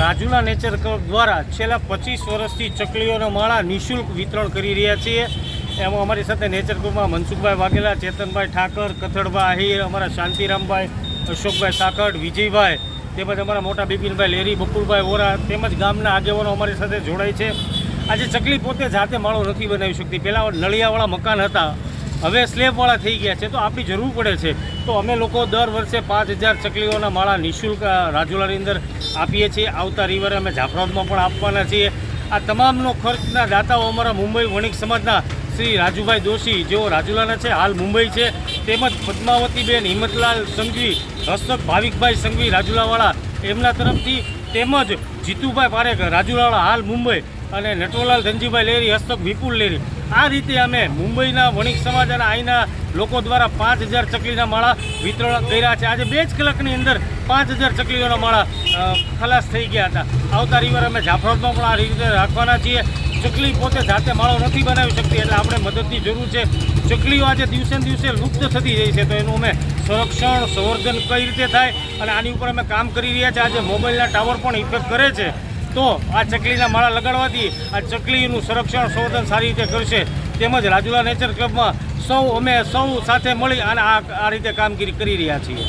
Rajula nature club દ્વારા છેલ્લા 25 વર્ષથી ચકલીઓના માળા નિઃશુલ્ક વિતરણ કરી રહ્યા છીએ। એમાં અમારી સાથે નેચર ક્લબમાં મનસુખભાઈ વાઘેલા, ચેતનભાઈ ઠાકર, કથળભાઈ આહિર, અમારા શાંતિરામભાઈ, અશોકભાઈ સાકડ, વિજયભાઈ, તેમજ અમારા મોટા બિપિનભાઈ લેરી, બકુલભાઈ ઓરા તેમજ ગામના આગેવાનો અમારી સાથે જોડાય છે। આજે ચકલી પોતે જાતે માળો નથી બનાવી શકતી। પહેલાં નળિયાવાળા મકાન હતા, હવે સ્લેબવાળા થઈ ગયા છે, તો આપણી જરૂર પડે છે। તો અમે લોકો દર વર્ષે 5000 ચકલીઓના માળા નિઃશુલ્ક રાજુલાની અંદર આપીએ છીએ। આવતા રવિવારે અમે જાફરાબાદમાં પણ આપવાના છીએ। આ તમામનો ખર્ચના દાતાઓ અમારા મુંબઈ વણિક સમાજના શ્રી રાજુભાઈ દોશી, જેઓ રાજુલાના છે, હાલ મુંબઈ છે, તેમજ પદ્માવતીબેન હિંમતલાલ સંઘવી, હસ્તક ભાવિકભાઈ સંઘવી રાજુલાવાળા એમના તરફથી, તેમજ જીતુભાઈ પારેખ રાજુલાવાળા હાલ મુંબઈ, અને નટવરલાલ ધનજીભાઈ લેરી, હસ્તક વિપુલ લેરી। આ રીતે અમે મુંબઈના વણિક સમાજ અને અહીંના લોકો દ્વારા 5000 ચકલીના માળા વિતરણ કર્યા છે। આજે 2 જ કલાકની અંદર 5000 ચકલીઓના માળા ખલાસ થઈ ગયા હતા। આવતા રવિવારે અમે જાફરાબાદમાં પણ આ રીતે રાખવાના છીએ। ચકલી પોતે જાતે માળો નથી બનાવી શકતી, એટલે આપણે મદદની જરૂર છે। ચકલીઓ આજે દિવસે ને દિવસે લુપ્ત થતી જાય છે, તો એનું અમે સંરક્ષણ સંવર્ધન કઈ રીતે થાય અને આની ઉપર અમે કામ કરી રહ્યા છીએ। આજે મોબાઈલના ટાવર પણ ઇફેક્ટ કરે છે, તો આ ચકલીના માળા લગાડવાથી આ ચકલીનું સંરક્ષણ સંવર્ધન સારી રીતે કરશે। તેમજ રાજુલા નેચર ક્લબમાં અમે સૌ સાથે મળી અને આ રીતે કામગીરી કરી રહ્યા છીએ।